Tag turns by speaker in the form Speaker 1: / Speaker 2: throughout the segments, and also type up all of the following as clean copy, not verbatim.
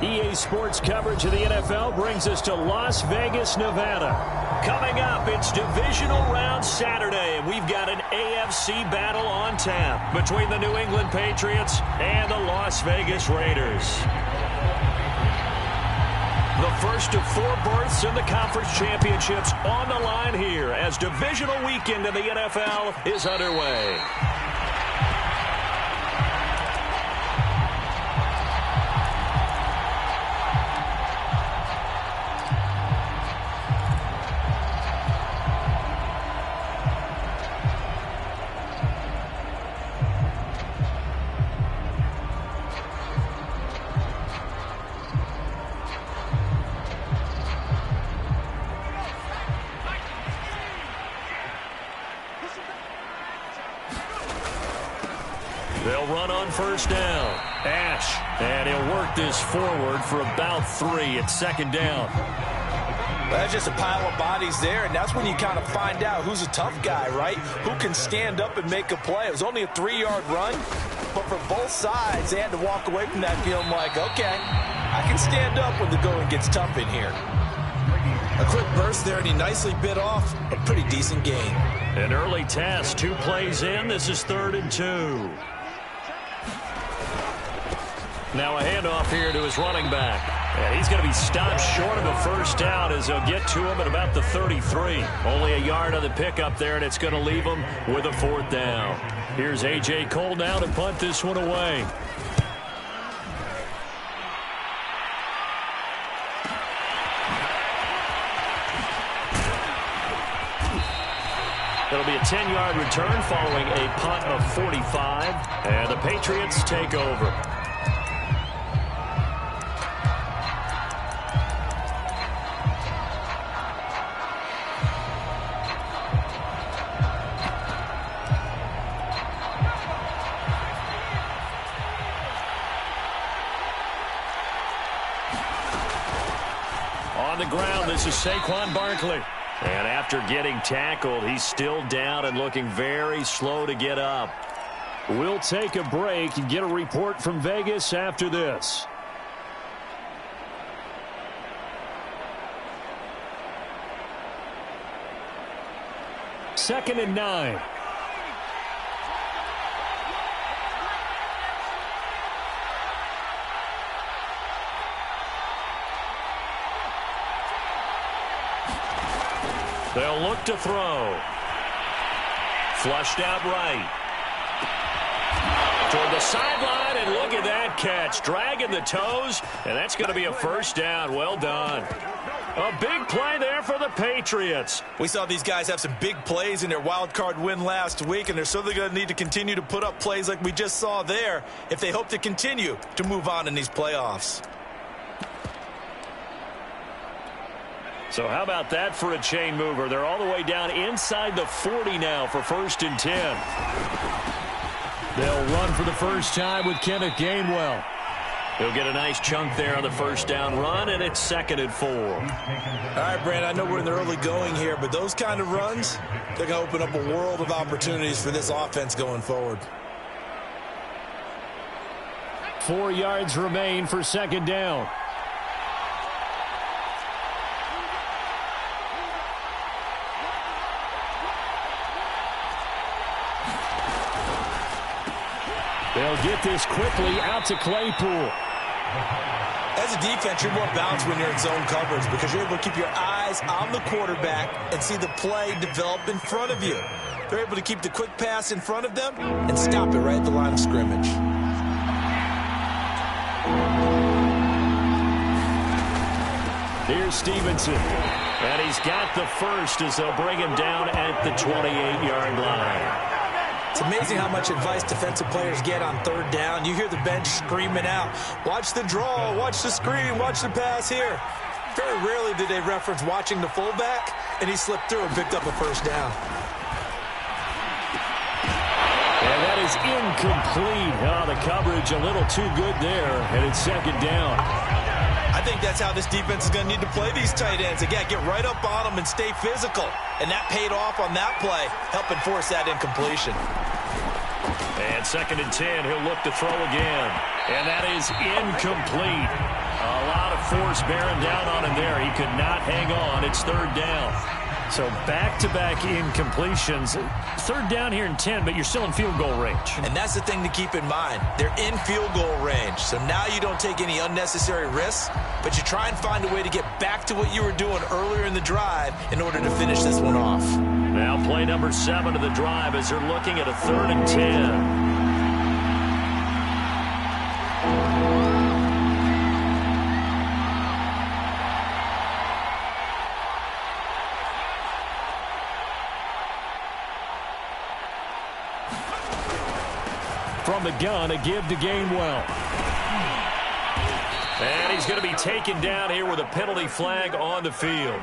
Speaker 1: EA Sports coverage of the NFL brings us to Las Vegas, Nevada. Coming up, it's divisional round Saturday, and we've got an AFC battle on tap between the New England Patriots and the Las Vegas Raiders. The first of 4 berths in the conference championships on the line here as divisional weekend in the NFL is underway. They'll run on first down. Ash, and he'll work this forward for about 3 at second down.
Speaker 2: That's just a pile of bodies there, and that's when you kind of find out who's a tough guy, right? Who can stand up and make a play. It was only a 3-yard run, but for both sides, they had to walk away from that feeling like, okay, I can stand up when the going gets tough in here. A quick burst there, and he nicely bit off a pretty decent gain.
Speaker 1: An early test, 2 plays in. This is 3rd and 2. Now a handoff here to his running back. And he's going to be stopped short of a first down as they'll get to him at about the 33. Only a yard on the pickup there, and it's going to leave him with a 4th down. Here's A.J. Cole now to punt this one away. It'll be a 10-yard return following a punt of 45, and the Patriots take over. On the ground, this is Saquon Barkley. And after getting tackled, he's still down and looking very slow to get up. We'll take a break and get a report from Vegas after this. Second and 9. They'll look to throw. Flushed out right. Toward the sideline, and look at that catch. Dragging the toes, and that's going to be a first down. Well done. A big play there for the Patriots.
Speaker 2: We saw these guys have some big plays in their wild card win last week, and they're certainly going to need to continue to put up plays like we just saw there if they hope to continue to move on in these playoffs.
Speaker 1: So how about that for a chain mover? They're all the way down inside the 40 now for 1st and 10. They'll run for the first time with Kenneth Gainwell. He'll get a nice chunk there on the first down run, and it's 2nd and 4.
Speaker 2: All right, Brand, I know we're in the early going here, but those kind of runs, they're going to open up a world of opportunities for this offense going forward.
Speaker 1: 4 yards remain for 2nd down. They'll get this quickly out to Claypool.
Speaker 2: As a defense, you're more balanced when you're in zone coverage because you're able to keep your eyes on the quarterback and see the play develop in front of you. They're able to keep the quick pass in front of them and stop it right at the line of scrimmage.
Speaker 1: Here's Stevenson. And he's got the first as they'll bring him down at the 28-yard line.
Speaker 2: It's amazing how much advice defensive players get on 3rd down. You hear the bench screaming out, watch the draw, watch the screen, watch the pass here. Very rarely do they reference watching the fullback, and he slipped through and picked up a first down.
Speaker 1: And that is incomplete. Oh, the coverage a little too good there, and it's 2nd down.
Speaker 2: I think that's how this defense is going to need to play these tight ends. Again, get right up on them and stay physical. And that paid off on that play, helping force that incompletion.
Speaker 1: And 2nd and 10, he'll look to throw again. And that is incomplete. A lot of force bearing down on him there. He could not hang on. It's third down. So back-to-back incompletions. Third down here in 10, but you're still in field goal range.
Speaker 2: And that's the thing to keep in mind. They're in field goal range. So now you don't take any unnecessary risks, but you try and find a way to get back to what you were doing earlier in the drive in order to finish this one off.
Speaker 1: Now play number 7 of the drive as they're looking at a 3rd and 10. From the gun, a give to Gainwell. And he's going to be taken down here with a penalty flag on the field.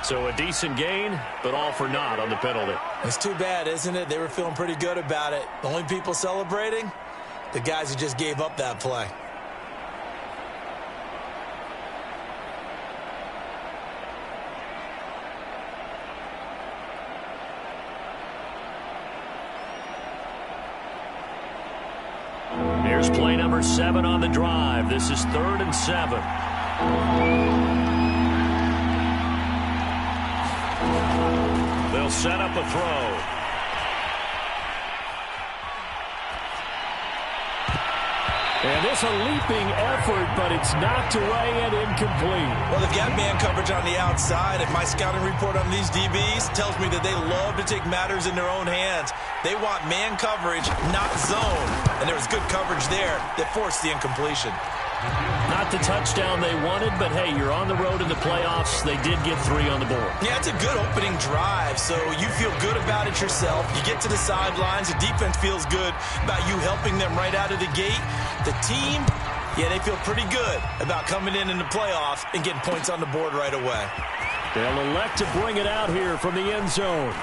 Speaker 1: So a decent gain, but all for naught on the penalty.
Speaker 2: It's too bad, isn't it? They were feeling pretty good about it. The only people celebrating, the guys who just gave up that play.
Speaker 1: Here's play number 7 on the drive. This is 3rd and 7. They'll set up a throw. And this a leaping effort, but it's knocked away and incomplete.
Speaker 2: Well, they've got man coverage on the outside, and my scouting report on these DBs tells me that they love to take matters in their own hands. They want man coverage, not zone. And there was good coverage there that forced the incompletion.
Speaker 1: Not the touchdown they wanted, but hey, you're on the road in the playoffs. They did get 3 on the board.
Speaker 2: Yeah, it's a good opening drive, so you feel good about it yourself. You get to the sidelines. The defense feels good about you helping them right out of the gate. The team, yeah, they feel pretty good about coming in the playoffs and getting points on the board right away.
Speaker 1: They'll elect to bring it out here from the end zone.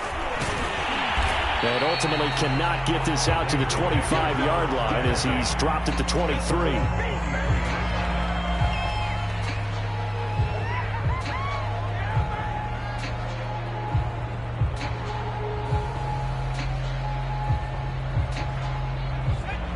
Speaker 1: And ultimately cannot get this out to the 25-yard line as he's dropped at the 23.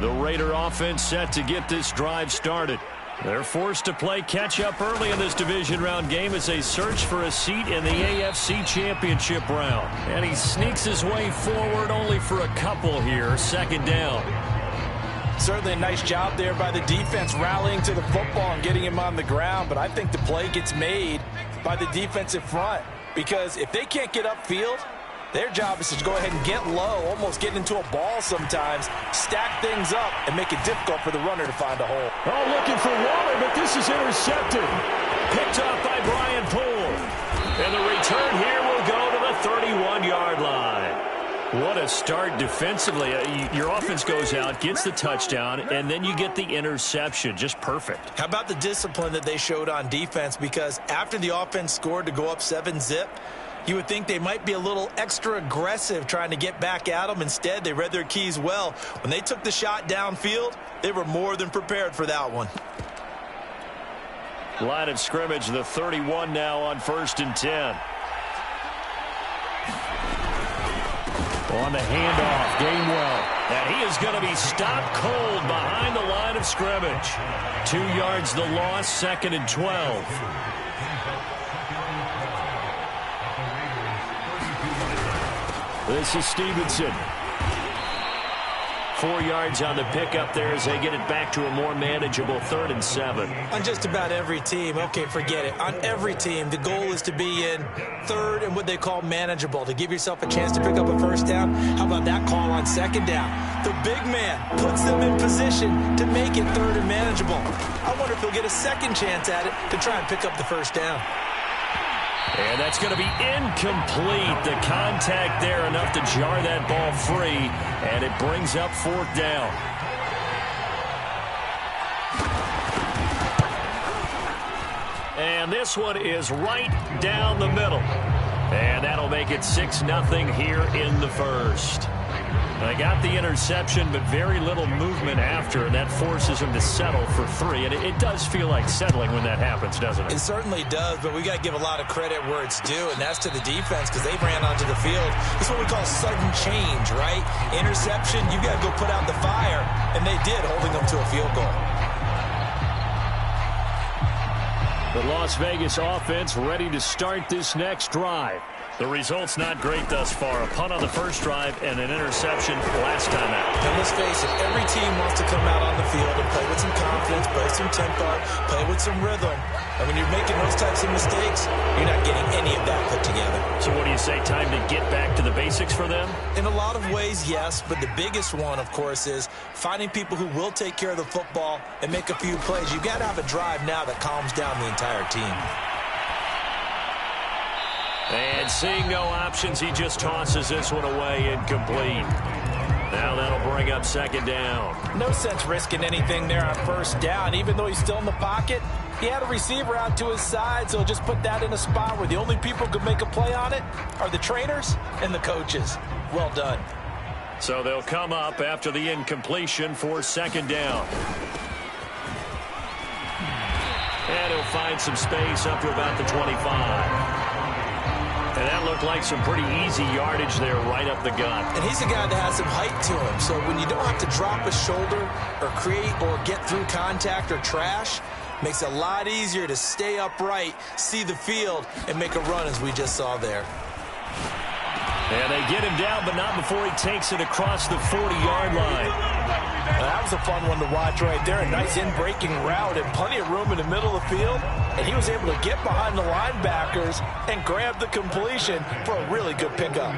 Speaker 1: The Raider offense set to get this drive started. They're forced to play catch-up early in this division round game as they search for a seat in the AFC Championship round. And he sneaks his way forward only for a couple here. 2nd down.
Speaker 2: Certainly a nice job there by the defense rallying to the football and getting him on the ground. But I think the play gets made by the defensive front. Because if they can't get upfield, their job is to go ahead and get low, almost get into a ball sometimes, stack things up, and make it difficult for the runner to find a hole.
Speaker 1: Oh, looking for Waller, but this is intercepted. Picked off by Brian Poole. And the return here will go to the 31-yard line. What a start defensively. Your offense goes out, gets the touchdown, and then you get the interception. Just perfect.
Speaker 2: How about the discipline that they showed on defense? Because after the offense scored to go up 7-zip, you would think they might be a little extra aggressive trying to get back at them. Instead, they read their keys well. When they took the shot downfield, they were more than prepared for that one.
Speaker 1: Line of scrimmage, the 31 now on 1st and 10. On the handoff, Gainwell. And he is going to be stopped cold behind the line of scrimmage. 2 yards the loss, 2nd and 12. This is Stevenson. 4 yards on the pickup there as they get it back to a more manageable 3rd and 7.
Speaker 2: On just about every team, okay, forget it. On every team, the goal is to be in 3rd and what they call manageable, to give yourself a chance to pick up a 1st down. How about that call on 2nd down? The big man puts them in position to make it 3rd and manageable. I wonder if he'll get a 2nd chance at it to try and pick up the 1st down.
Speaker 1: And that's going to be incomplete. The contact there enough to jar that ball free, and it brings up 4th down. And this one is right down the middle. And that'll make it 6-0 here in the 1st. They got the interception, but very little movement after, and that forces him to settle for 3. And it does feel like settling when that happens, doesn't it?
Speaker 2: It certainly does, but we got to give a lot of credit where it's due, and that's to the defense because they ran onto the field. It's what we call sudden change, right? Interception, you got to go put out the fire, and they did, holding them to a field goal.
Speaker 1: The Las Vegas offense ready to start this next drive. The result's not great thus far. A punt on the first drive and an interception last time out.
Speaker 2: And let's face it, every team wants to come out on the field and play with some confidence, play some tempo, play with some rhythm. And when you're making those types of mistakes, you're not getting any of that put together.
Speaker 1: So what do you say, time to get back to the basics for them?
Speaker 2: In a lot of ways, yes, but the biggest one, of course, is finding people who will take care of the football and make a few plays. You've got to have a drive now that calms down the entire team.
Speaker 1: And seeing no options, he just tosses this one away incomplete. Now that'll bring up second down.
Speaker 2: No sense risking anything there on first down. Even though he's still in the pocket, he had a receiver out to his side, so just put that in a spot where the only people who could make a play on it are the trainers and the coaches. Well done.
Speaker 1: So they'll come up after the incompletion for second down. And he'll find some space up to about the 25. And that looked like some pretty easy yardage there right up the gut.
Speaker 2: And he's a guy that has some height to him, so when you don't have to drop a shoulder or create or get through contact or trash, makes it a lot easier to stay upright, see the field, and make a run as we just saw there.
Speaker 1: And they get him down, but not before he takes it across the 40-yard line.
Speaker 2: That was a fun one to watch right there. A nice in-breaking route and plenty of room in the middle of the field. And he was able to get behind the linebackers and grab the completion for a really good pickup.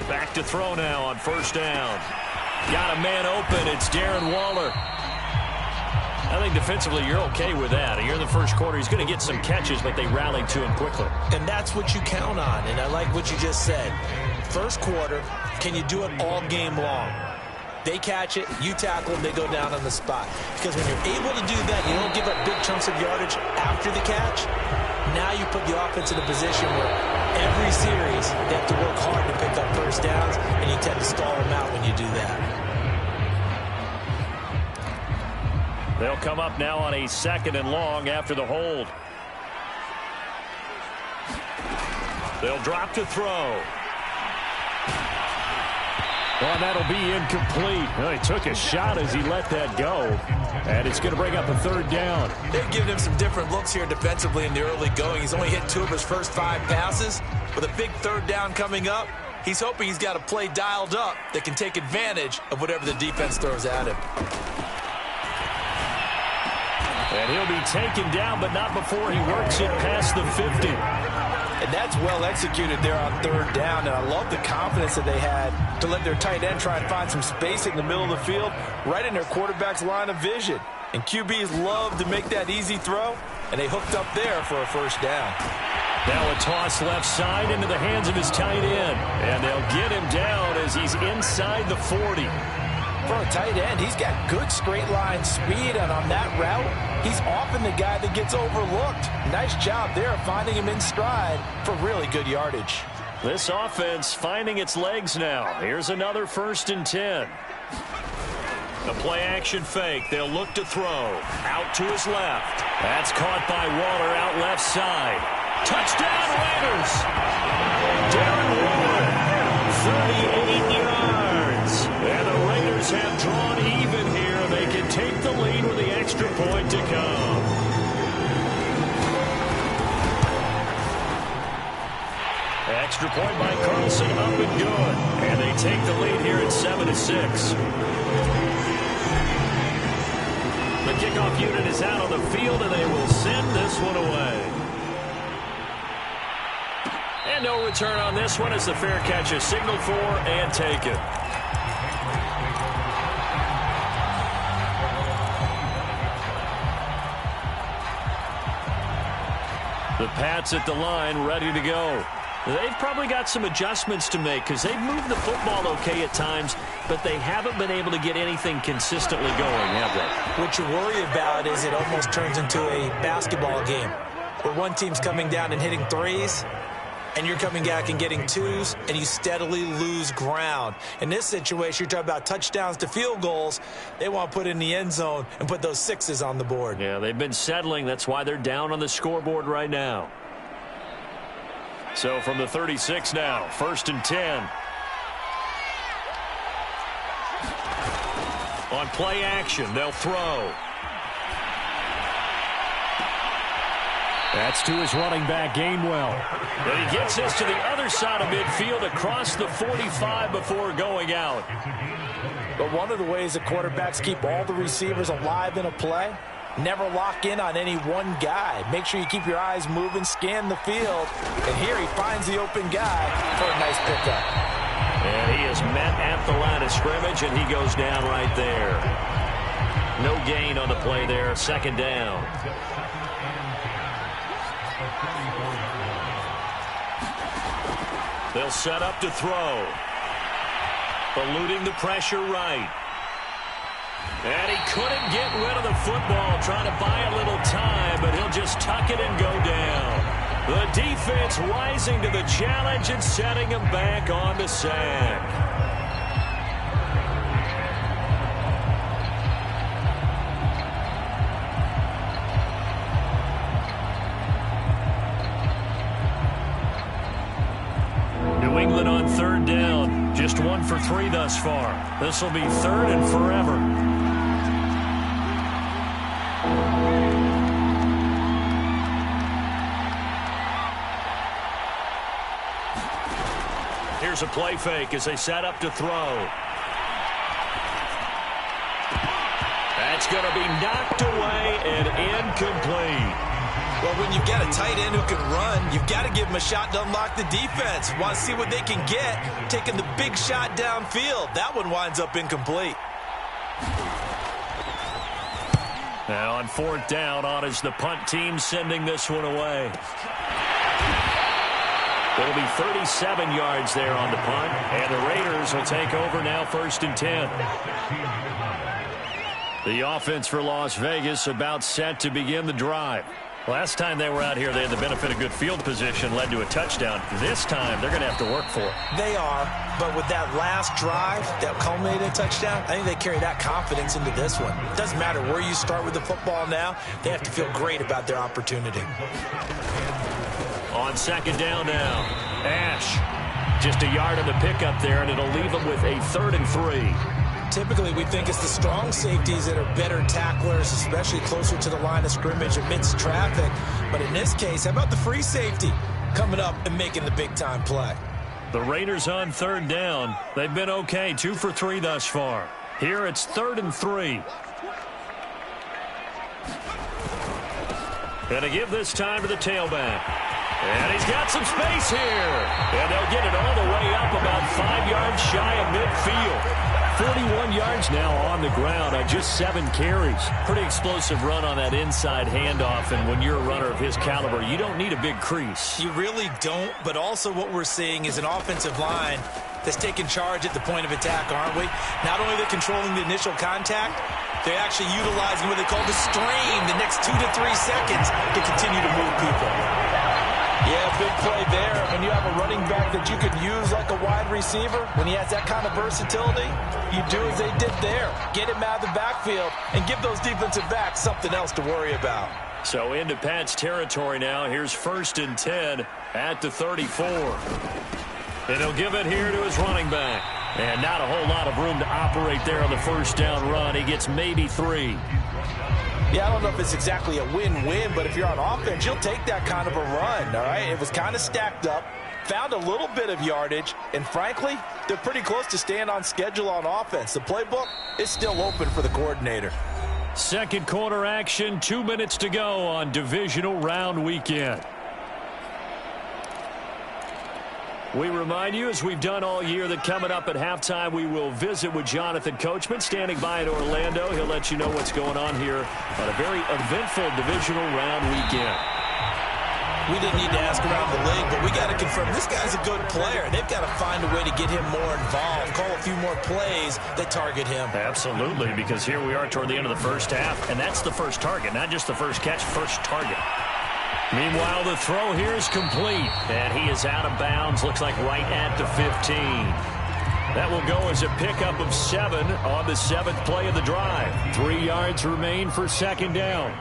Speaker 1: Back to throw now on first down. Got a man open. It's Darren Waller. I think defensively you're okay with that. Here in the first quarter, he's going to get some catches, but they rallied to him quickly.
Speaker 2: And that's what you count on, and I like what you just said. First quarter, can you do it all game long? They catch it, you tackle them, they go down on the spot. Because when you're able to do that, you don't give up big chunks of yardage after the catch. Now you put the offense in a position where every series they have to work hard to pick up first downs, and you tend to stall them out when you do that.
Speaker 1: They'll come up now on a second and long after the hold. They'll drop to throw. Well, that'll be incomplete. Well, he took a shot as he let that go. And it's going to bring up a third down.
Speaker 2: They've given him some different looks here defensively in the early going. He's only hit 2 of his first 5 passes. With a big third down coming up, he's hoping he's got a play dialed up that can take advantage of whatever the defense throws at him.
Speaker 1: And he'll be taken down, but not before he works it past the 50.
Speaker 2: And that's well executed there on third down. And I love the confidence that they had to let their tight end try and find some space in the middle of the field, right in their quarterback's line of vision. And QBs love to make that easy throw, and they hooked up there for a first down.
Speaker 1: Now a toss left side into the hands of his tight end. And they'll get him down as he's inside the 40.
Speaker 2: For a tight end, he's got good straight line speed, and on that route, he's often the guy that gets overlooked. Nice job there finding him in stride for really good yardage.
Speaker 1: This offense finding its legs now. Here's another 1st and 10. The play action fake. They'll look to throw. Out to his left. That's caught by Waller out left side. Touchdown Raiders! Darren Waller, 38 yards. And the Raiders have drawn even here. They can take the lead with the extra point to come. Extra point by Carlson, up and good. And they take the lead here at 7-6. The kickoff unit is out on the field, and they will send this one away. And no return on this one as the fair catch is signaled for and taken. The Pats at the line, ready to go. They've probably got some adjustments to make because they've moved the football okay at times, but they haven't been able to get anything consistently going, have they?
Speaker 2: What you worry about is it almost turns into a basketball game where one team's coming down and hitting threes, and you're coming back and getting twos, and you steadily lose ground. In this situation, you're talking about touchdowns to field goals. They want to put in the end zone and put those sixes on the board.
Speaker 1: Yeah, they've been settling. That's why they're down on the scoreboard right now. So from the 36 now, 1st and 10. On play action, they'll throw. That's to his running back, Gainwell. And he gets this to the other side of midfield across the 45 before going out.
Speaker 2: But one of the ways that quarterbacks keep all the receivers alive in a play, never lock in on any one guy. Make sure you keep your eyes moving, scan the field. And here he finds the open guy for a nice pickup.
Speaker 1: And he is met at the line of scrimmage, and he goes down right there. No gain on the play there, second down. They'll set up to throw. Eluding the pressure right. And he couldn't get rid of the football, trying to buy a little time, but he'll just tuck it and go down. The defense rising to the challenge and setting him back on the sack. New England on third down. Just 1 for 3 thus far. This will be third and forever. Here's a play fake as they set up to throw. That's going to be knocked away and incomplete.
Speaker 2: Well, when you've got a tight end who can run, you've got to give him a shot to unlock the defense. Want to see what they can get, taking the big shot downfield. That one winds up incomplete.
Speaker 1: Now on fourth down, on is the punt team sending this one away. It'll be 37 yards there on the punt, and the Raiders will take over now, 1st and 10. The offense for Las Vegas about set to begin the drive. Last time they were out here, they had the benefit of good field position, led to a touchdown. This time, they're going to have to work for it.
Speaker 2: They are, but with that last drive that culminated in a touchdown, I think they carry that confidence into this one. It doesn't matter where you start with the football now. They have to feel great about their opportunity.
Speaker 1: On second down now, Ash. Just a yard on the pickup there, and it'll leave them with a 3rd and 3.
Speaker 2: Typically, we think it's the strong safeties that are better tacklers, especially closer to the line of scrimmage amidst traffic. But in this case, how about the free safety coming up and making the big-time play?
Speaker 1: The Raiders on third down. They've been okay, 2 for 3 thus far. Here it's 3rd and 3. And to give this time to the tailback. And he's got some space here. And they'll get it all the way up about 5 yards shy of midfield. 41 yards now on the ground on just 7 carries. Pretty explosive run on that inside handoff, and when you're a runner of his caliber, you don't need a big crease.
Speaker 2: You really don't, but also what we're seeing is an offensive line that's taking charge at the point of attack, aren't we? Not only are they controlling the initial contact, they're actually utilizing what they call the strain the next 2 to 3 seconds to continue to move people. Yeah, big play there. When you have a running back that you could use like a wide receiver, when he has that kind of versatility, you do as they did there. Get him out of the backfield and give those defensive backs something else to worry about.
Speaker 1: So into Pat's territory now. Here's 1st and 10 at the 34. And he'll give it here to his running back. And not a whole lot of room to operate there on the first down run. He gets maybe 3.
Speaker 2: Yeah, I don't know if it's exactly a win-win, but if you're on offense, you'll take that kind of a run, all right? It was kind of stacked up, found a little bit of yardage, and frankly, they're pretty close to staying on schedule on offense. The playbook is still open for the coordinator.
Speaker 1: Second quarter action, 2 minutes to go on divisional round weekend. We remind you, as we've done all year, that coming up at halftime, we will visit with Jonathan Coachman, standing by in Orlando. He'll let you know what's going on here on a very eventful divisional round weekend.
Speaker 2: We didn't need to ask around the league, but we got to confirm this guy's a good player. They've got to find a way to get him more involved, call a few more plays that target him.
Speaker 1: Absolutely, because here we are toward the end of the first half, and that's the first target, not just the first catch, first target. Meanwhile, the throw here is complete, and he is out of bounds, looks like right at the 15. That will go as a pickup of 7 on the 7th play of the drive. 3 yards remain for second down.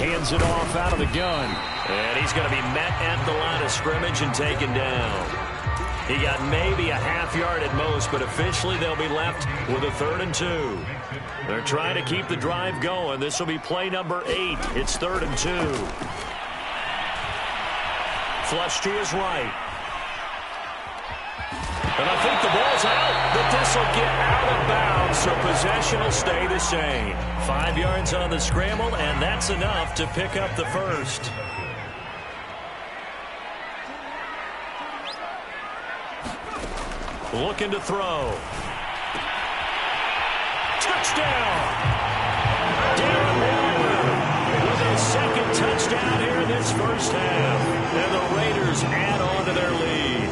Speaker 1: Hands it off out of the gun. And he's going to be met at the line of scrimmage and taken down. He got maybe a half yard at most, but officially they'll be left with a 3rd and 2. They're trying to keep the drive going. This will be play number 8. It's 3rd and 2. Flush to his right. And I think the ball's out, but this will get out of bounds, so possession will stay the same. 5 yards on the scramble, and that's enough to pick up the first. Looking to throw. Touchdown! Darren Waller with his 2nd touchdown here in this first half. And the Raiders add on to their lead.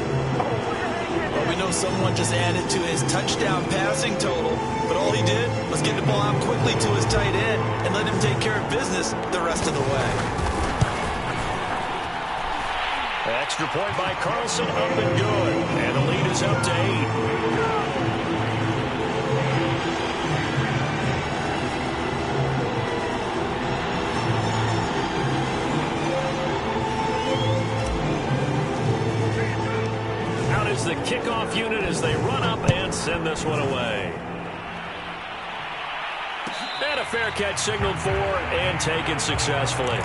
Speaker 2: Well, we know someone just added to his touchdown passing total, but all he did was get the ball out quickly to his tight end and let him take care of business the rest of the way.
Speaker 1: Extra point by Carlson, up and good. And the lead is up to 8. Out is the kickoff unit as they run up and send this one away. And a fair catch signaled for and taken successfully.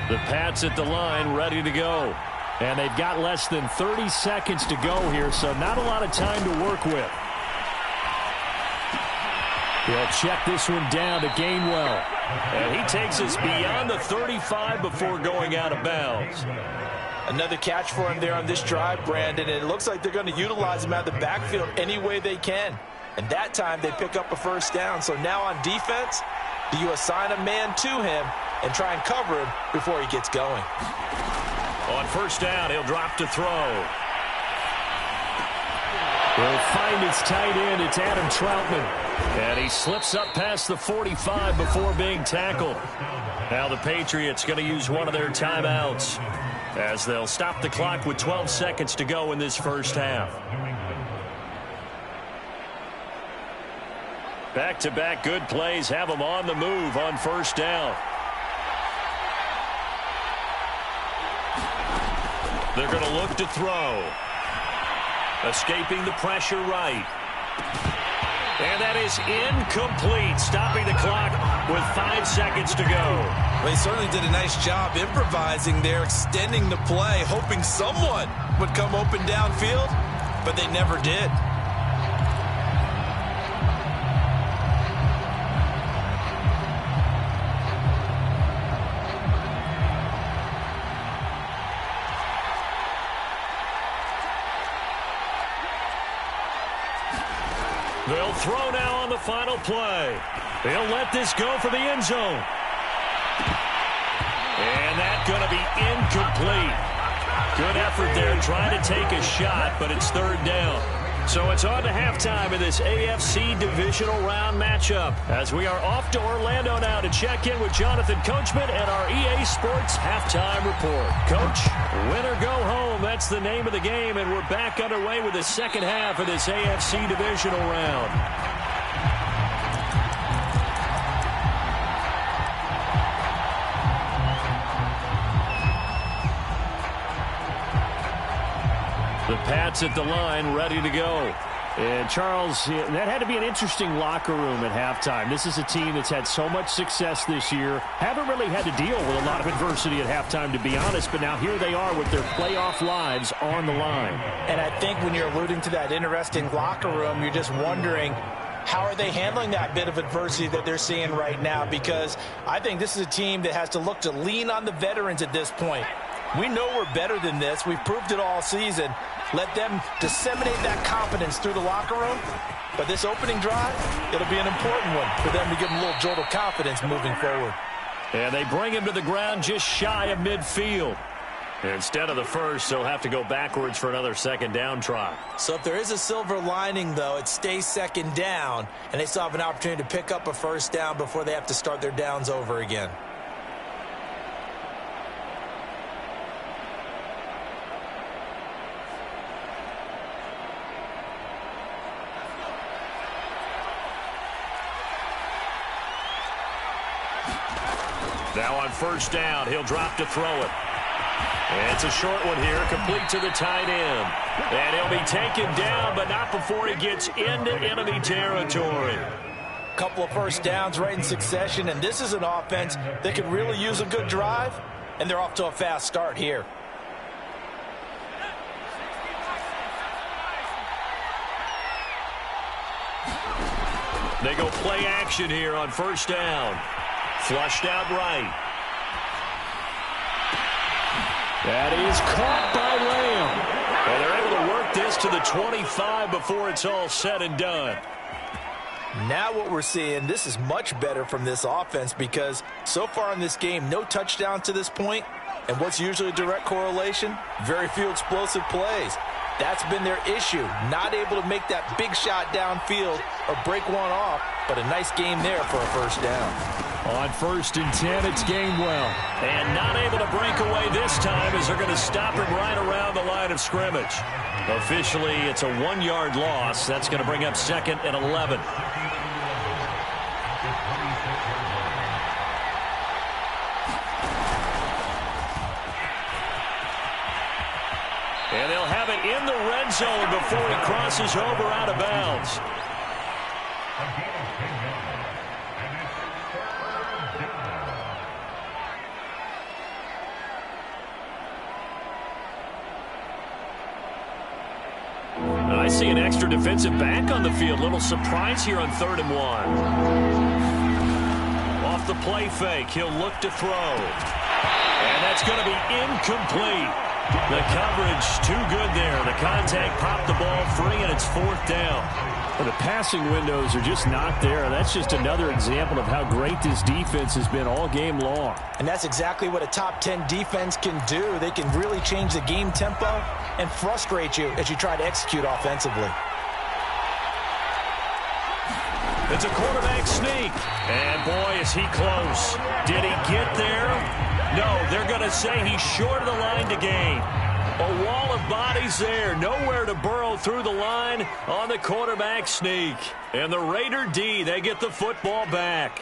Speaker 1: The Pats at the line, ready to go. And they've got less than 30 seconds to go here, so not a lot of time to work with. He'll check this one down to Gainwell. And he takes us beyond the 35 before going out of bounds.
Speaker 2: Another catch for him there on this drive, Brandon, and it looks like they're going to utilize him out of the backfield any way they can. And that time they pick up a first down. So now on defense, do you assign a man to him and try and cover him before he gets going?
Speaker 1: On first down, he'll drop to throw. He'll find his tight end. It's Adam Troutman. And he slips up past the 45 before being tackled. Now the Patriots going to use one of their timeouts as they'll stop the clock with 12 seconds to go in this first half. Back-to-back good plays have them on the move on first down. They're going to look to throw. Escaping the pressure right. And that is incomplete, stopping the clock with 5 seconds to go.
Speaker 2: Well, they certainly did a nice job improvising there, extending the play, hoping someone would come open downfield, but they never did.
Speaker 1: They'll throw now on the final play. They'll let this go for the end zone. And that's going to be incomplete. Good effort there trying to take a shot, but it's third down. So it's on to halftime in this AFC divisional round matchup as we are off to Orlando now to check in with Jonathan Coachman and our EA Sports halftime report. Coach, win or go home, that's the name of the game, and we're back underway with the second half of this AFC divisional round. The Pats at the line, ready to go. And, Charles, that had to be an interesting locker room at halftime. This is a team that's had so much success this year. Haven't really had to deal with a lot of adversity at halftime, to be honest. But now here they are with their playoff lives on the line.
Speaker 2: And I think when you're alluding to that interesting locker room, you're just wondering, how are they handling that bit of adversity that they're seeing right now? Because I think this is a team that has to look to lean on the veterans at this point. We know we're better than this. We've proved it all season. Let them disseminate that confidence through the locker room. But this opening drive, it'll be an important one for them to give them a little jolt of confidence moving forward.
Speaker 1: And they bring him to the ground just shy of midfield. Instead of the first, they'll have to go backwards for another second down try.
Speaker 2: So if there is a silver lining, though, it stays second down, and they still have an opportunity to pick up a first down before they have to start their downs over again.
Speaker 1: Now on first down, he'll drop to throw it. It's a short one here, complete to the tight end. And he'll be taken down, but not before he gets into enemy territory.
Speaker 2: Couple of first downs right in succession, and this is an offense that could really use a good drive, and they're off to a fast start here.
Speaker 1: They go play action here on first down. Flushed out right.
Speaker 3: That is caught by Lamb.
Speaker 1: And they're able to work this to the 25 before it's all said and done.
Speaker 2: Now what we're seeing, this is much better from this offense because so far in this game, no touchdowns to this point. And what's usually a direct correlation? Very few explosive plays. That's been their issue. Not able to make that big shot downfield or break one off, but a nice game there for a first down.
Speaker 3: On 1st and 10, it's Gainwell.
Speaker 1: And not able to break away this time as they're going to stop him right around the line of scrimmage. Officially, it's a 1-yard loss. That's going to bring up 2nd and 11. And they'll have it in the red zone before he crosses over out of bounds. I see an extra defensive back on the field. Little surprise here on 3rd and 1. Off the play fake, he'll look to throw. And that's going to be incomplete. The coverage too good there. The contact popped the ball free, and it's 4th down.
Speaker 3: Well, the passing windows are just not there. That's just another example of how great this defense has been all game long.
Speaker 2: And that's exactly what a top 10 defense can do. They can really change the game tempo and frustrate you as you try to execute offensively.
Speaker 1: It's a quarterback sneak. And boy, is he close. Did he get there? No, they're going to say he's short of the line to gain. A wall of bodies there. Nowhere to burrow through the line on the quarterback sneak. And the Raider D, they get the football back.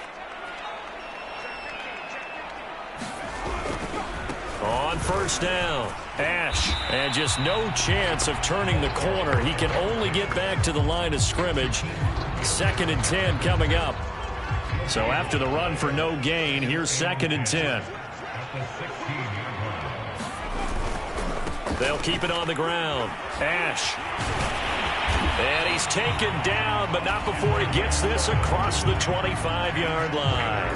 Speaker 1: On first down, Ash. And just no chance of turning the corner. He can only get back to the line of scrimmage. 2nd and 10 coming up. So after the run for no gain, here's 2nd and 10. They'll keep it on the ground. Ash. And he's taken down, but not before he gets this across the 25-yard line.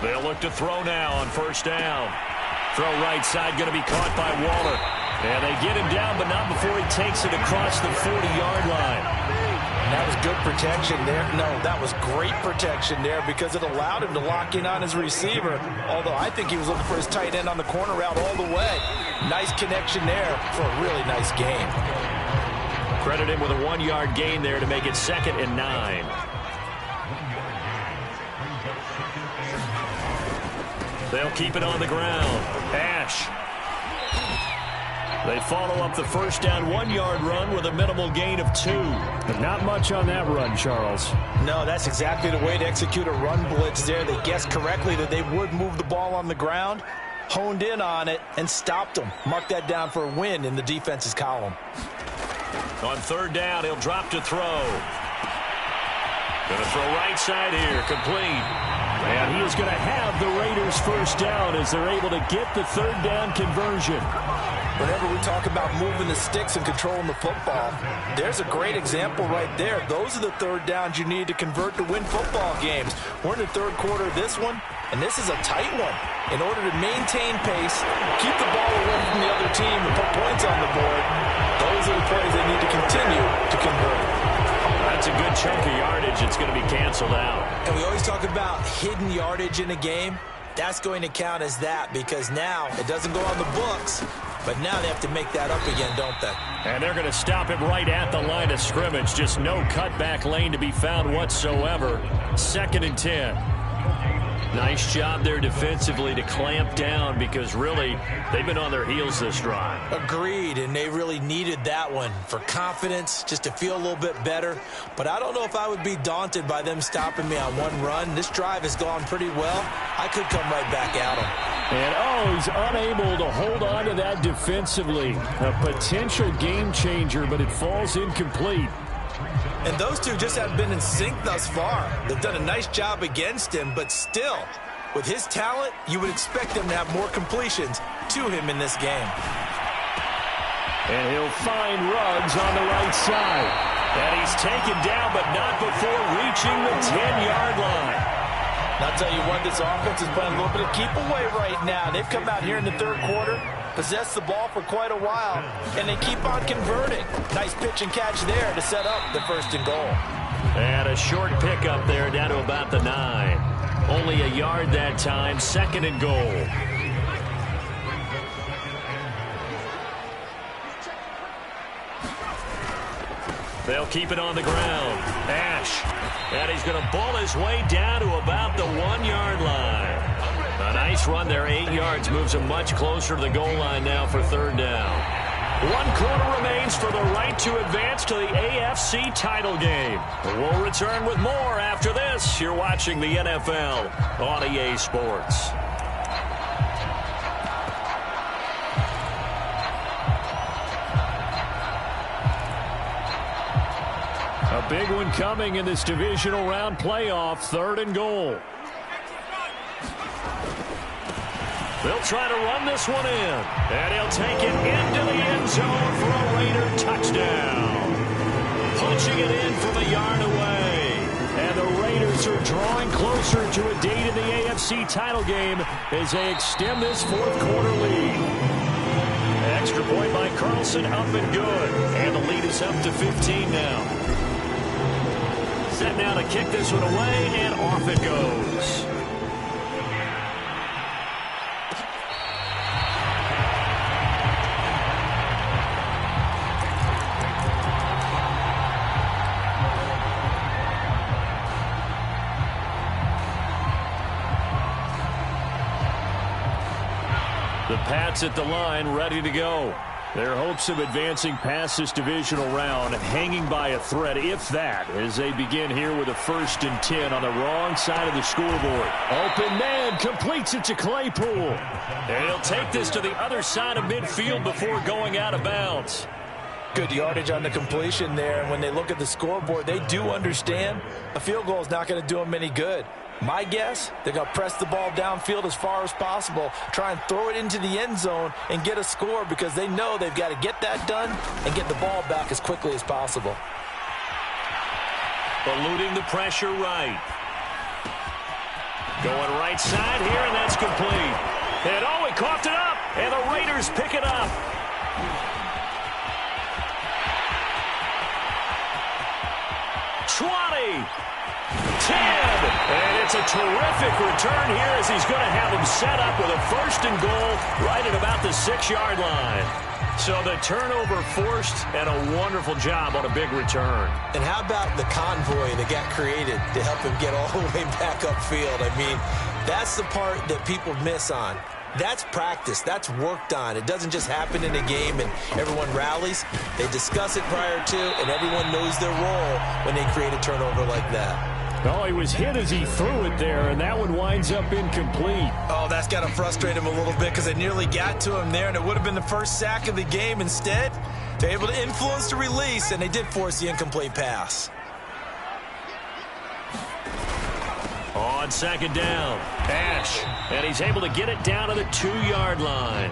Speaker 1: They'll look to throw now on first down. Throw right side going to be caught by Waller. And they get him down, but not before he takes it across the 40-yard line.
Speaker 2: That was good protection there. No, that was great protection there because it allowed him to lock in on his receiver, although I think he was looking for his tight end on the corner route all the way. Nice connection there for a really nice game.
Speaker 1: Credit him with a 1-yard gain there to make it 2nd and 9. They'll keep it on the ground. Ash. They follow up the first down 1-yard run with a minimal gain of 2.
Speaker 3: But not much on that run, Charles.
Speaker 2: No, that's exactly the way to execute a run blitz there. They guessed correctly that they would move the ball on the ground, honed in on it, and stopped them. Mark that down for a win in the defense's column.
Speaker 1: On 3rd down, he'll drop to throw. Going to throw right side here, complete.
Speaker 3: And he is going to have the Raiders first down as they're able to get the 3rd down conversion.
Speaker 2: Whenever we talk about moving the sticks and controlling the football, there's a great example right there. Those are the 3rd downs you need to convert to win football games. We're in the 3rd quarter of this one, and this is a tight one. In order to maintain pace, keep the ball away from the other team and put points on the board, those are the plays they need to continue to convert.
Speaker 1: That's a good chunk of yardage. It's going to be canceled out.
Speaker 2: And we always talk about hidden yardage in a game. That's going to count as that because now it doesn't go on the books, but now they have to make that up again, don't they?
Speaker 1: And they're going to stop him right at the line of scrimmage. Just no cutback lane to be found whatsoever. 2nd and 10. Nice job there defensively to clamp down because really they've been on their heels this drive.
Speaker 2: Agreed, and they really needed that one for confidence, just to feel a little bit better. But I don't know if I would be daunted by them stopping me on one run. This drive has gone pretty well. I could come right back at them.
Speaker 3: And, he's unable to hold on to that defensively. A potential game changer, but it falls incomplete.
Speaker 2: And those two just haven't been in sync thus far. They've done a nice job against him, but still, with his talent, you would expect them to have more completions to him in this game.
Speaker 3: And he'll find Ruggs on the right side.
Speaker 1: And he's taken down, but not before reaching the 10-yard line.
Speaker 2: And I'll tell you what, this offense is playing a little bit of keep away right now. They've come out here in the third quarter, possessed the ball for quite a while, and they keep on converting. Nice pitch and catch there to set up the 1st and goal.
Speaker 1: And a short pickup there down to about the 9. Only a yard that time, 2nd and goal. They'll keep it on the ground. Ash. And he's going to ball his way down to about the 1-yard line. A nice run there, 8 yards, moves him much closer to the goal line now for 3rd down. 1 quarter remains for the right to advance to the AFC title game. We'll return with more after this. You're watching the NFL on EA Sports.
Speaker 3: A big one coming in this divisional round playoff, 3rd and goal.
Speaker 1: They'll try to run this one in. And he'll take it into the end zone for a Raider touchdown. Punching it in from a yard away. And the Raiders are drawing closer to a date in the AFC title game as they extend this 4th quarter lead. Extra point by Carlson, up and good. And the lead is up to 15 now. Set now to kick this one away, and off it goes. The Pats at the line, ready to go. Their hopes of advancing past this divisional round hanging by a thread, if that, as they begin here with a 1st and 10 on the wrong side of the scoreboard. Open man completes it to Claypool. And he'll take this to the other side of midfield before going out of bounds.
Speaker 2: Good yardage on the completion there, and when they look at the scoreboard, they do understand a field goal is not going to do them any good. My guess, they're going to press the ball downfield as far as possible, try and throw it into the end zone and get a score because they know they've got to get that done and get the ball back as quickly as possible.
Speaker 1: Eluding the pressure right. Going right side here, and that's complete. And he coughed it up, and the Raiders pick it up. And it's a terrific return here as he's going to have him set up with a 1st and goal right at about the 6-yard line. So the turnover forced and a wonderful job on a big return.
Speaker 2: And how about the convoy that got created to help him get all the way back upfield? I mean, that's the part that people miss on. That's practice. That's worked on. It doesn't just happen in a game and everyone rallies. They discuss it prior to, and everyone knows their role when they create a turnover like that.
Speaker 3: Oh, he was hit as he threw it there, and that one winds up incomplete.
Speaker 2: Oh, that's got to frustrate him a little bit because it nearly got to him there, and it would have been the 1st sack of the game. Instead, they're able to influence the release, and they did force the incomplete pass.
Speaker 1: On 2nd down, Ash, and he's able to get it down to the 2-yard line.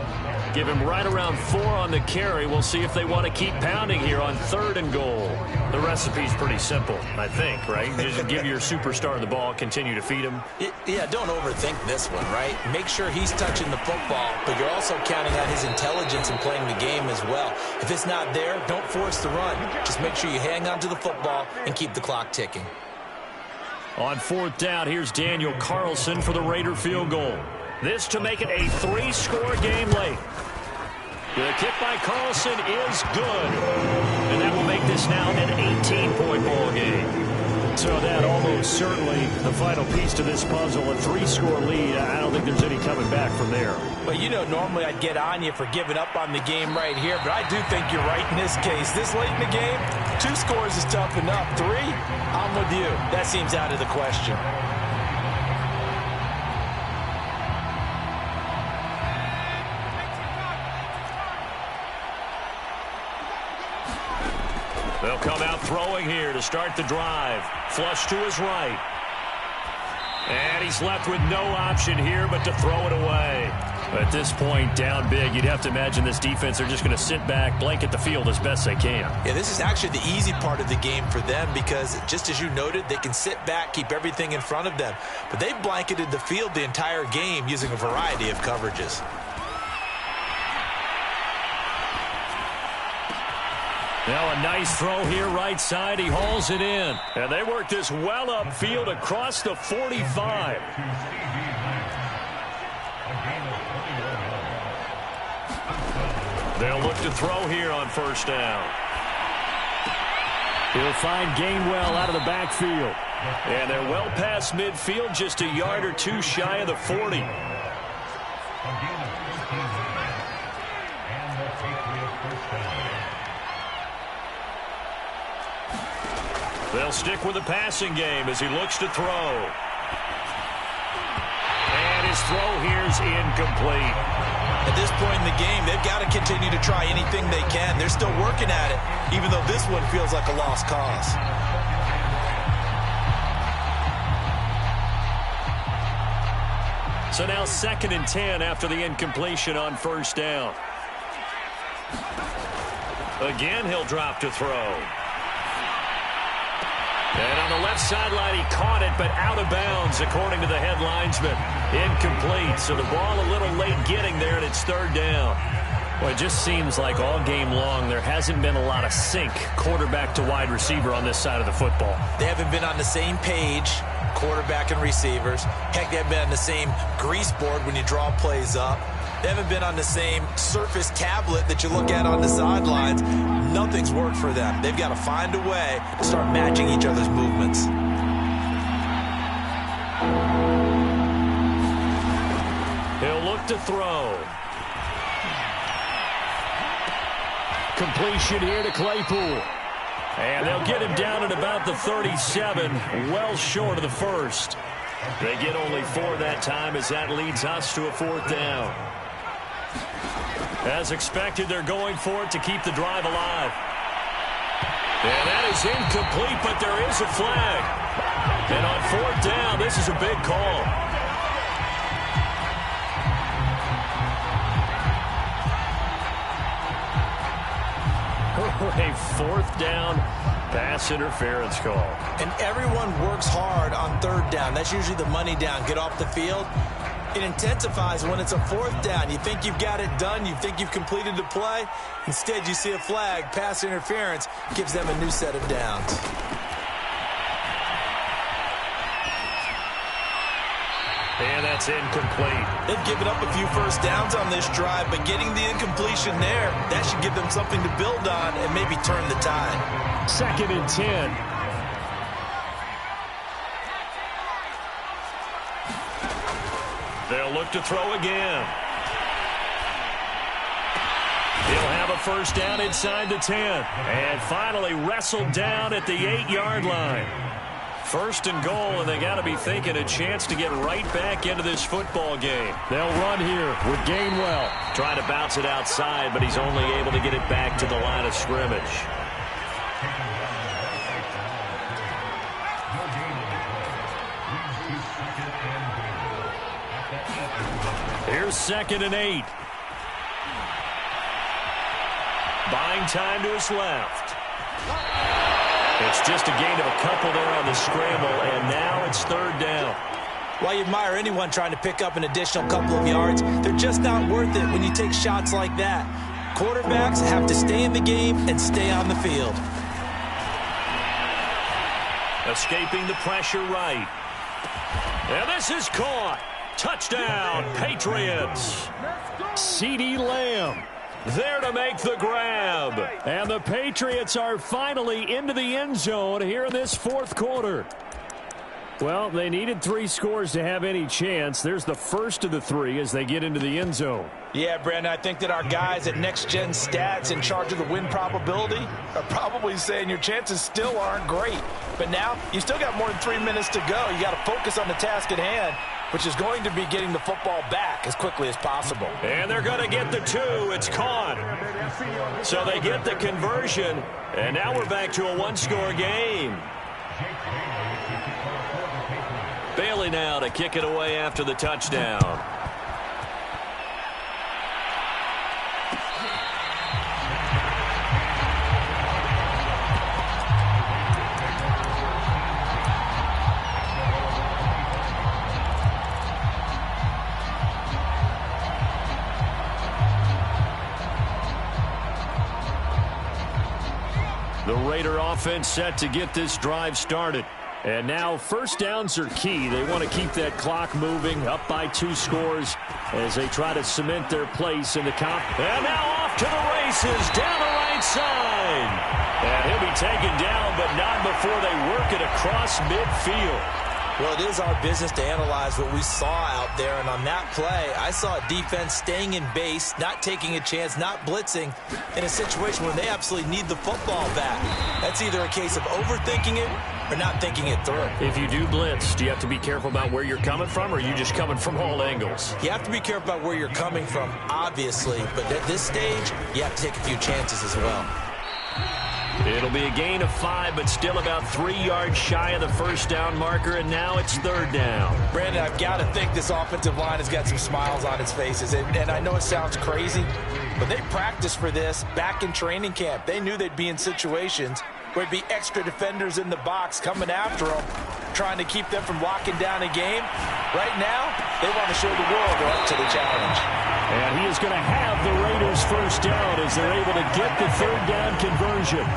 Speaker 1: Give him right around 4 on the carry. We'll see if they want to keep pounding here on 3rd and goal. The recipe's pretty simple, I think, right? Just give your superstar the ball, continue to feed him.
Speaker 2: Yeah, don't overthink this one, right? Make sure he's touching the football, but you're also counting on his intelligence in playing the game as well. If it's not there, don't force the run. Just make sure you hang on to the football and keep the clock ticking.
Speaker 1: On 4th down, here's Daniel Carlson for the Raider field goal. This to make it a 3-score game late. The kick by Carlson is good. And that will make this now an 18-point ball game. So that almost certainly the final piece to this puzzle, a 3-score lead. I don't think there's any coming back from there.
Speaker 2: But, you know, normally I'd get on you for giving up on the game right here, but I do think you're right in this case. This late in the game, 2 scores is tough enough. 3, I'm with you. That seems out of the question.
Speaker 1: They'll come out throwing here to start the drive. Flush to his right. And he's left with no option here but to throw it away. At this point, down big, you'd have to imagine this defense are just going to sit back, blanket the field as best they can.
Speaker 2: Yeah, this is actually the easy part of the game for them because, just as you noted, they can sit back, keep everything in front of them. But they've blanketed the field the entire game using a variety of coverages.
Speaker 1: Now a nice throw here right side. He hauls it in. And they work this well upfield across the 45. They'll look to throw here on first down. He'll find Gainwell out of the backfield. And they're well past midfield, just a yard or 2 shy of the 40. They'll stick with the passing game as he looks to throw. And his throw here's incomplete.
Speaker 2: At this point in the game, they've got to continue to try anything they can. They're still working at it, even though this one feels like a lost cause.
Speaker 1: So now 2nd and 10 after the incompletion on first down. Again, he'll drop to throw. And on the left sideline, he caught it, but out of bounds, according to the head linesman. Incomplete, so the ball a little late getting there, and it's 3rd down. Well, it just seems like all game long there hasn't been a lot of sync quarterback to wide receiver on this side of the football.
Speaker 2: They haven't been on the same page, quarterback and receivers. Heck, they haven't been on the same grease board when you draw plays up. They haven't been on the same Surface tablet that you look at on the sidelines. Nothing's worked for them. They've got to find a way to start matching each other's movements.
Speaker 1: He'll look to throw. Completion here to Claypool. And they'll get him down at about the 37, well short of the first. They get only 4 that time as that leads us to a 4th down. As expected, they're going for it to keep the drive alive. And that is incomplete, but there is a flag. And on 4th down, this is a big call. A 4th down pass interference call.
Speaker 2: And everyone works hard on 3rd down. That's usually the money down. Get off the field. It intensifies when it's a 4th down. You think you've got it done. You think you've completed the play. Instead, you see a flag. Pass interference gives them a new set of downs.
Speaker 1: And that's incomplete.
Speaker 2: They've given up a few first downs on this drive, but getting the incompletion there, that should give them something to build on and maybe turn the tide.
Speaker 1: 2nd and 10. They'll look to throw again. He'll have a first down inside the 10. And finally wrestled down at the 8-yard line. 1st and goal, and they got to be thinking a chance to get right back into this football game. They'll run here with Gainwell. Trying to bounce it outside, but he's only able to get it back to the line of scrimmage. Here's 2nd and 8. Buying time to his left. It's just a gain of a couple there on the scramble, and now it's 3rd down.
Speaker 2: While you admire anyone trying to pick up an additional couple of yards, they're just not worth it when you take shots like that. Quarterbacks have to stay in the game and stay on the field.
Speaker 1: Escaping the pressure right. And this is caught. Touchdown, Patriots. CeeDee Lamb. there to make the grab.
Speaker 3: And the Patriots are finally into the end zone here in this fourth quarter. Well, they needed 3 scores to have any chance. There's the first of the 3 as they get into the end zone.
Speaker 2: Yeah, Brandon, I think that our guys at Next Gen Stats in charge of the win probability are probably saying your chances still aren't great. But now you still got more than 3 minutes to go. You got to focus on the task at hand, which is going to be getting the football back as quickly as possible.
Speaker 1: And they're going to get the 2. It's caught. So they get the conversion, and now we're back to a 1-score game. Bailey now to kick it away after the touchdown. The Raider offense set to get this drive started. And now first downs are key. They want to keep that clock moving, up by 2 scores as they try to cement their place in the comp. And now off to the races down the right side. And he'll be taken down, but not before they work it across midfield.
Speaker 2: Well, it is our business to analyze what we saw out there, and on that play, I saw a defense staying in base, not taking a chance, not blitzing in a situation where they absolutely need the football back. That's either a case of overthinking it or not thinking it through.
Speaker 1: If you do blitz, do you have to be careful about where you're coming from, or are you just coming from all angles?
Speaker 2: You have to be careful about where you're coming from, obviously, but at this stage, you have to take a few chances as well.
Speaker 1: It'll be a gain of 5, but still about 3 yards shy of the first down marker, and now it's 3rd down.
Speaker 2: Brandon, I've got to think this offensive line has got some smiles on its faces, and I know it sounds crazy, but they practiced for this back in training camp. They knew they'd be in situations where there'd be extra defenders in the box coming after them, trying to keep them from locking down a game. Right now, they want to show the world they're up to the challenge.
Speaker 3: And he is going to have the Raiders first down as they're able to get the 3rd down conversion.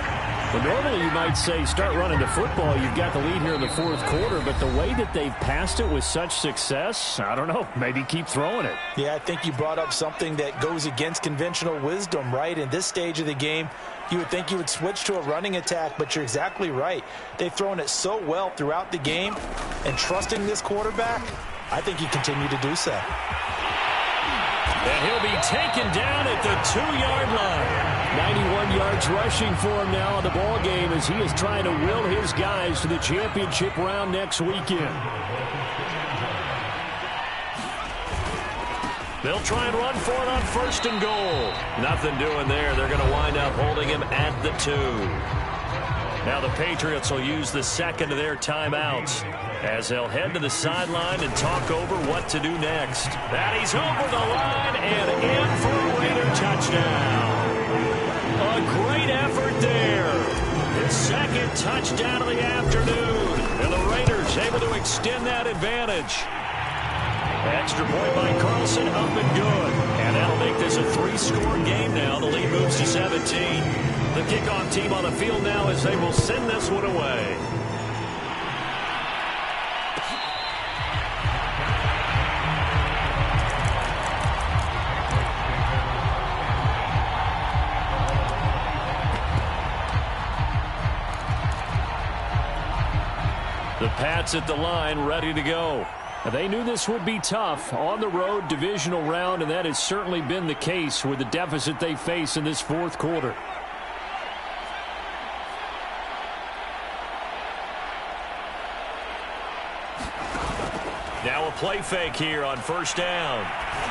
Speaker 3: Well, normally you might say start running the football. You've got the lead here in the 4th quarter, but the way that they've passed it with such success, I don't know, maybe keep throwing it.
Speaker 2: Yeah, I think you brought up something that goes against conventional wisdom, right? In this stage of the game, you would think you would switch to a running attack, but you're exactly right. They've thrown it so well throughout the game, and trusting this quarterback, I think you continue to do so.
Speaker 1: And he'll be taken down at the 2-yard line.
Speaker 3: 91 yards rushing for him now in the ball game as he is trying to will his guys to the championship round next weekend.
Speaker 1: They'll try and run for it on 1st and goal. Nothing doing there. They're going to wind up holding him at the 2. Now the Patriots will use the 2nd of their timeouts as they'll head to the sideline and talk over what to do next. And he's over the line and in for a Raider touchdown. A great effort there. His 2nd touchdown of the afternoon. And the Raiders able to extend that advantage. Extra point by Carlson, up and good. And that'll make this a 3-score game now. The lead moves to 17. The kickoff team on the field now as they will send this one away. The Pats at the line, ready to go.
Speaker 3: They knew this would be tough on the road, divisional round, and that has certainly been the case with the deficit they face in this 4th quarter.
Speaker 1: Now a play fake here on 1st down.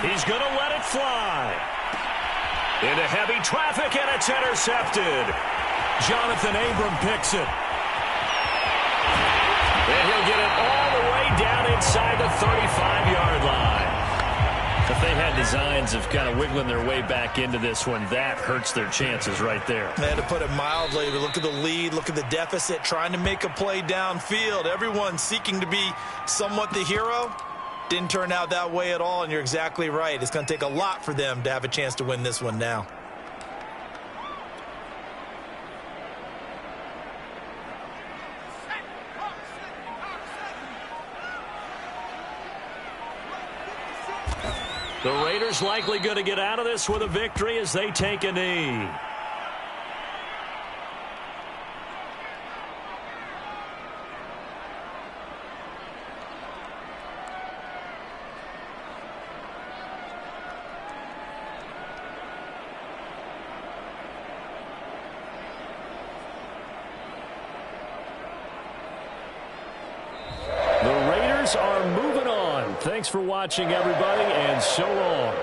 Speaker 1: He's going to let it fly. Into heavy traffic, and it's intercepted. Jonathan Abram picks it. And he'll get it all the way down inside the 35-yard line. If they had designs of kind of wiggling their way back into this one, that hurts their chances right there.
Speaker 2: They had to put it mildly, but look at the lead, look at the deficit, trying to make a play downfield. Everyone seeking to be somewhat the hero. Didn't turn out that way at all, and you're exactly right. It's going to take a lot for them to have a chance to win this one now.
Speaker 1: The Raiders likely going to get out of this with a victory as they take a knee.
Speaker 3: Are moving on. Thanks for watching, everybody, and so long.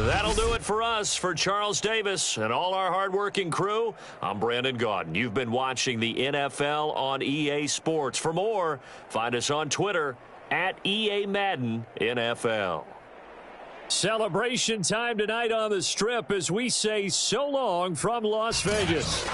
Speaker 1: That'll do it for us. For Charles Davis and all our hardworking crew, I'm Brandon Gaudin. You've been watching the NFL on EA Sports. For more, find us on Twitter at EA Madden NFL.
Speaker 3: Celebration time tonight on the Strip as we say so long from Las Vegas.